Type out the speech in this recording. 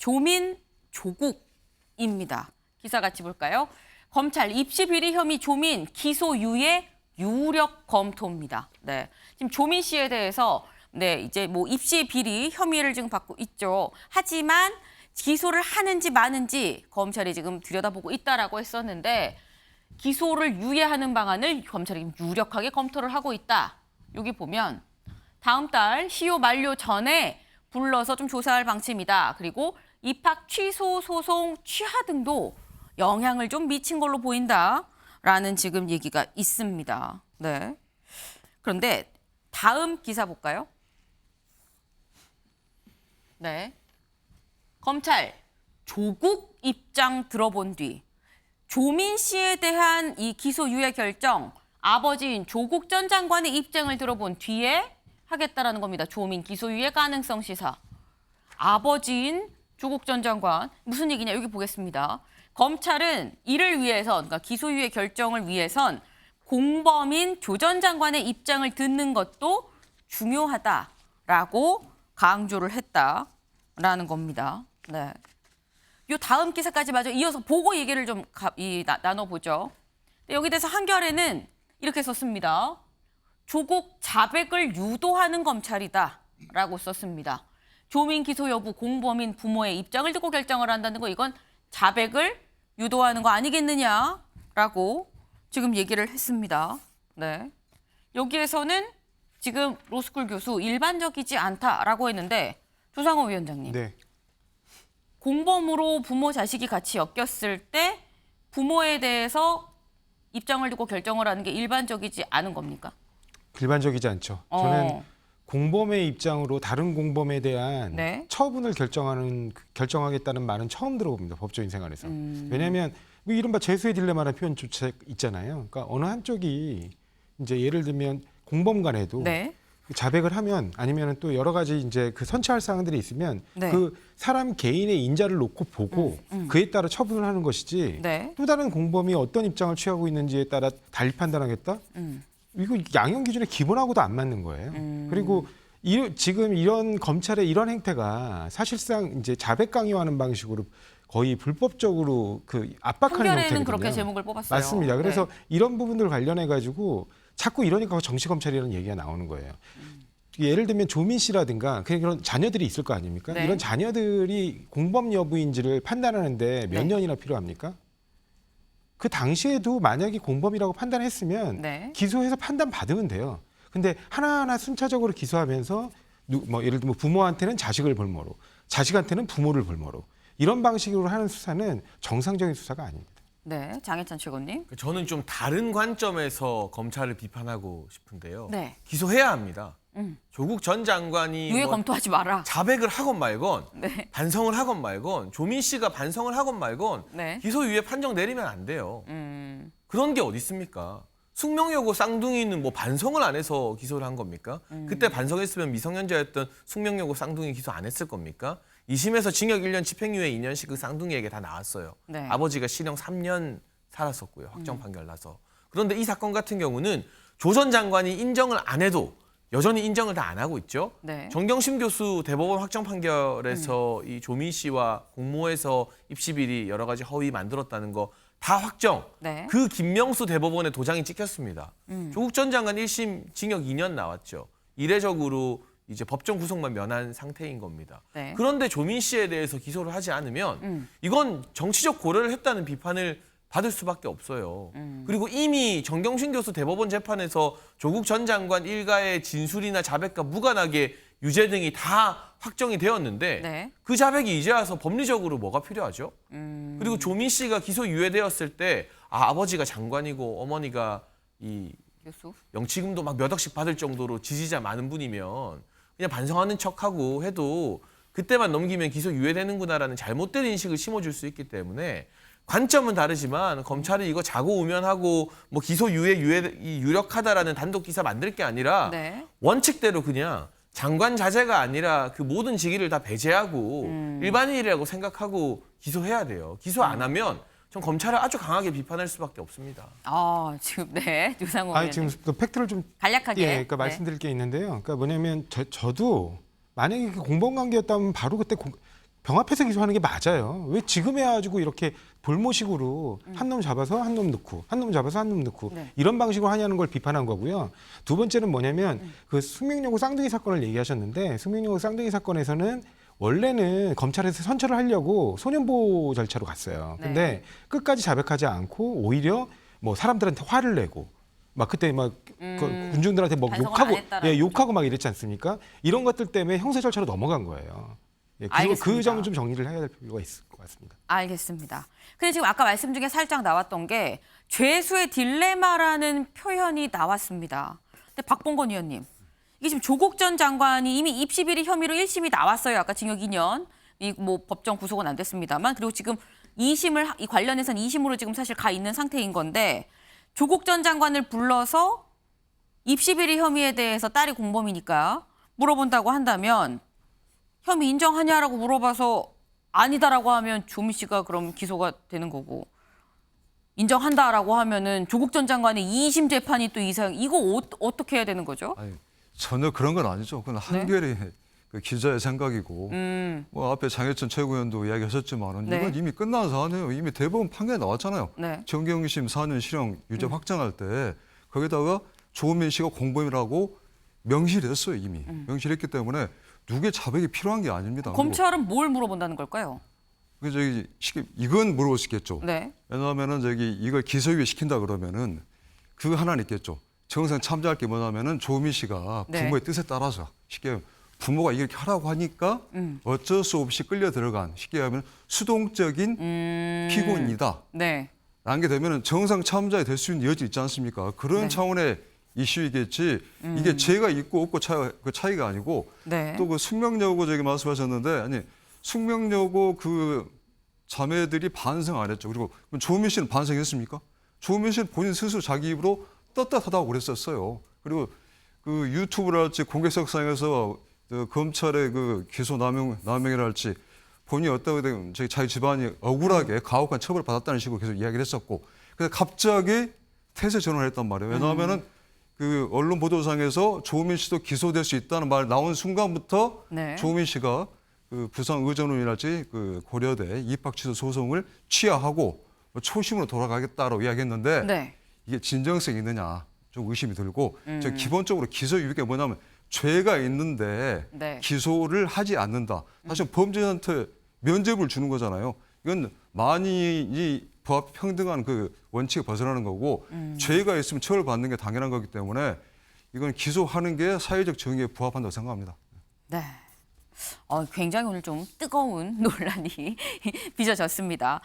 조민 조국입니다. 기사 같이 볼까요? 검찰 입시 비리 혐의 조민 기소유예 유력 검토입니다. 네, 지금 조민 씨에 대해서 이제 뭐 입시 비리 혐의를 지금 받고 있죠. 하지만 기소를 하는지 마는지 검찰이 지금 들여다보고 있다라고 했었는데 기소를 유예하는 방안을 검찰이 유력하게 검토를 하고 있다. 여기 보면 다음 달 시효 만료 전에 불러서 좀 조사할 방침이다. 그리고 입학 취소 소송 취하 등도 영향을 좀 미친 걸로 보인다라는 지금 얘기가 있습니다. 네. 그런데 다음 기사 볼까요? 네. 검찰 조국 입장 들어본 뒤 조민 씨에 대한 이 기소유예 결정 아버지인 조국 전 장관의 입장을 들어본 뒤에 하겠다라는 겁니다. 조민 기소유예 가능성 시사. 아버지인 조국 전 장관 무슨 얘기냐 여기 보겠습니다. 검찰은 이를 위해서 그러니까 기소유예 결정을 위해선 공범인 조 전 장관의 입장을 듣는 것도 중요하다라고 강조를 했다라는 겁니다. 네. 요 다음 기사까지 마저 이어서 보고 얘기를 좀 나눠보죠. 여기 대해서 한겨레는 이렇게 썼습니다. 조국 자백을 유도하는 검찰이다라고 썼습니다. 조민 기소 여부 공범인 부모의 입장을 듣고 결정을 한다는 거 이건 자백을 유도하는 거 아니겠느냐라고 지금 얘기를 했습니다. 네. 여기에서는 지금 로스쿨 교수 일반적이지 않다라고 했는데 조상호 위원장님. 네. 공범으로 부모 자식이 같이 엮였을 때 부모에 대해서 입장을 두고 결정을 하는 게 일반적이지 않은 겁니까? 일반적이지 않죠. 저는 공범의 입장으로 다른 공범에 대한 처분을 결정하겠다는 말은 처음 들어봅니다. 법조인 생활에서. 왜냐하면 뭐 이른바 죄수의 딜레마라는 표현조차 있잖아요. 그러니까 어느 한쪽이 이제 예를 들면 공범 간에도 자백을 하면 아니면 또 여러 가지 이제 그 선처할 사항들이 있으면 그 사람 개인의 인자를 놓고 보고 그에 따라 처분을 하는 것이지 또 다른 공범이 어떤 입장을 취하고 있는지에 따라 달리 판단하겠다? 이거 양형 기준에 기본하고도 안 맞는 거예요. 그리고 지금 이런 검찰의 이런 행태가 사실상 이제 자백 강요하는 방식으로 거의 불법적으로 그 압박하는 형태거든요. 한겨레는 그렇게 제목을 뽑았어요. 맞습니다. 그래서 이런 부분들 관련해 가지고 자꾸 이러니까 정치 검찰이라는 얘기가 나오는 거예요. 예를 들면 조민 씨라든가 그런 자녀들이 있을 거 아닙니까? 이런 자녀들이 공범 여부인지를 판단하는데 몇 년이나 필요합니까? 그 당시에도 만약에 공범이라고 판단했으면 기소해서 판단받으면 돼요. 근데 하나하나 순차적으로 기소하면서 뭐 예를 들면 부모한테는 자식을 볼모로, 자식한테는 부모를 볼모로 이런 방식으로 하는 수사는 정상적인 수사가 아닙니다. 네, 장혜찬 최고님. 저는 좀 다른 관점에서 검찰을 비판하고 싶은데요. 기소해야 합니다. 조국 전 장관이 유예 검토하지 마라. 자백을 하건 말건 반성을 하건 말건 조민 씨가 반성을 하건 말건 기소유예 판정 내리면 안 돼요. 그런 게 어디 있습니까? 숙명여고 쌍둥이는 뭐 반성을 안 해서 기소를 한 겁니까? 그때 반성했으면 미성년자였던 숙명여고 쌍둥이 기소 안 했을 겁니까? 2심에서 징역 1년 집행유예 2년씩 그 쌍둥이에게 다 나왔어요. 아버지가 실형 3년 살았었고요. 확정 판결 나서. 그런데 이 사건 같은 경우는 조 전 장관이 인정을 안 해도 여전히 인정을 다 안 하고 있죠. 정경심 교수 대법원 확정 판결에서 이 조민 씨와 공모해서 입시 비리 여러 가지 허위 만들었다는 거 다 확정. 그 김명수 대법원의 도장이 찍혔습니다. 조국 전 장관 1심 징역 2년 나왔죠. 이례적으로 이제 법정 구속만 면한 상태인 겁니다. 그런데 조민 씨에 대해서 기소를 하지 않으면 이건 정치적 고려를 했다는 비판을 받을 수밖에 없어요. 그리고 이미 정경심 교수 대법원 재판에서 조국 전 장관 일가의 진술이나 자백과 무관하게 유죄 등이 다 확정이 되었는데 그 자백이 이제 와서 법리적으로 뭐가 필요하죠? 그리고 조민 씨가 기소 유예되었을 때 아버지가 장관이고 어머니가 이 영치금도 막 몇 억씩 받을 정도로 지지자 많은 분이면 그냥 반성하는 척하고 해도 그때만 넘기면 기소 유예되는구나라는 잘못된 인식을 심어줄 수 있기 때문에 관점은 다르지만 검찰이 이거 자고우면하고 뭐 기소 유력하다라는 단독 기사 만들 게 아니라 원칙대로 그냥 장관 자제가 아니라 그 모든 직위를 다 배제하고 일반인이라고 생각하고 기소해야 돼요. 기소 안 하면 전 검찰을 아주 강하게 비판할 수밖에 없습니다. 지금 유상호 의원님. 지금 또 팩트를 좀 간략하게 그러니까 말씀드릴 게 있는데요. 그러니까 뭐냐면 저도 만약에 공범 관계였다면 바로 그때 병합해서 기소하는 게 맞아요. 왜 지금 해가지고 이렇게 볼모식으로 한 놈 잡아서 한 놈 넣고 한 놈 잡아서 한 놈 넣고 네. 이런 방식으로 하냐는 걸 비판한 거고요. 두 번째는 뭐냐면 그 숙명여고 쌍둥이 사건을 얘기하셨는데 숙명여고 쌍둥이 사건에서는 원래는 검찰에서 선처를 하려고 소년보호 절차로 갔어요. 근데 네. 끝까지 자백하지 않고 오히려 뭐 사람들한테 화를 내고 막 그때 막 그 군중들한테 막 반성을 욕하고 안 했다라는 욕하고 막 이랬지 않습니까? 이런 것들 때문에 형사 절차로 넘어간 거예요. 예, 그리고 알겠습니다. 그 점은 좀 정리를 해야 될 필요가 있을 것 같습니다. 알겠습니다. 근데 지금 아까 말씀 중에 살짝 나왔던 게 죄수의 딜레마라는 표현이 나왔습니다. 근데 박봉건 의원님, 이게 지금 조국 전 장관이 이미 입시 비리 혐의로 1심이 나왔어요. 아까 징역 2년, 뭐 법정 구속은 안 됐습니다만, 그리고 지금 2심을 이 관련해서는 2심으로 지금 사실 가 있는 상태인 건데 조국 전 장관을 불러서 입시 비리 혐의에 대해서 딸이 공범이니까 물어본다고 한다면 혐의 인정하냐라고 물어봐서 아니다라고 하면 조미 씨가 그럼 기소가 되는 거고 인정한다라고 하면은 조국 전 장관의 2심 재판이 또 이상 이거 어떻게 해야 되는 거죠? 아니, 전혀 그런 건 아니죠. 그건 한결의 그 기자의 생각이고 뭐 앞에 장혜천 최고위원도 이야기하셨지만은 네. 이건 이미 끝난 사안이에요. 이미 대법원 판결 나왔잖아요. 네. 정경심 4년 실형 유죄 확정할 때 거기다가 조민 씨가 공범이라고 명시를 했어요. 이미 명시를 했기 때문에 누구의 자백이 필요한 게 아닙니다. 검찰은 뭘 물어본다는 걸까요? 그리고 저기 이건 물어볼 수 있겠죠. 네. 왜냐하면은 저기 이걸 기소유예 시킨다 그러면은 그 하나는 있겠죠. 정상 참작할 게 뭐냐면은 조미 씨가 네. 부모의 뜻에 따라서 쉽게 부모가 이렇게 하라고 하니까 어쩔 수 없이 끌려 들어간 쉽게 하면 수동적인 피고인이다. 네. 라는 게 되면은 정상 참자에 될 수 있는 여지 있지 않습니까? 그런 네. 차원의 이슈이겠지. 이게 죄가 있고 없고 그 차이가 아니고 네. 또 그 숙명여고 저기 말씀하셨는데 아니 숙명여고 그 자매들이 반성 안 했죠. 그리고 조민 씨는 반성했습니까? 조민 씨는 본인 스스로 자기 입으로 떳떳하다고 그랬었어요. 그리고 그 유튜브랄지 공개석상에서 그 검찰의 그 기소 남용이랄지 본인이 어떤 자기 집안이 억울하게 가혹한 처벌을 받았다는 식으로 계속 이야기를 했었고, 근데 갑자기 태세 전환을 했단 말이에요. 왜냐하면은 그 언론 보도상에서 조민 씨도 기소될 수 있다는 말 나온 순간부터 네. 조민 씨가 그 부산 의전원이랄지 그 고려대 입학 취소 소송을 취하하고 초심으로 돌아가겠다라고 이야기했는데 네. 이게 진정성이 있느냐 좀 의심이 들고 저 기본적으로 기소유예가 뭐냐면 죄가 있는데 네. 기소를 하지 않는다. 사실 범죄자한테 면죄부를 주는 거잖아요. 이건 만인이 부합평등한 그 원칙에 벗어나는 거고 죄가 있으면 처벌받는 게 당연한 거기 때문에 이건 기소하는 게 사회적 정의에 부합한다고 생각합니다. 네. 굉장히 오늘 좀 뜨거운 논란이 빚어졌습니다.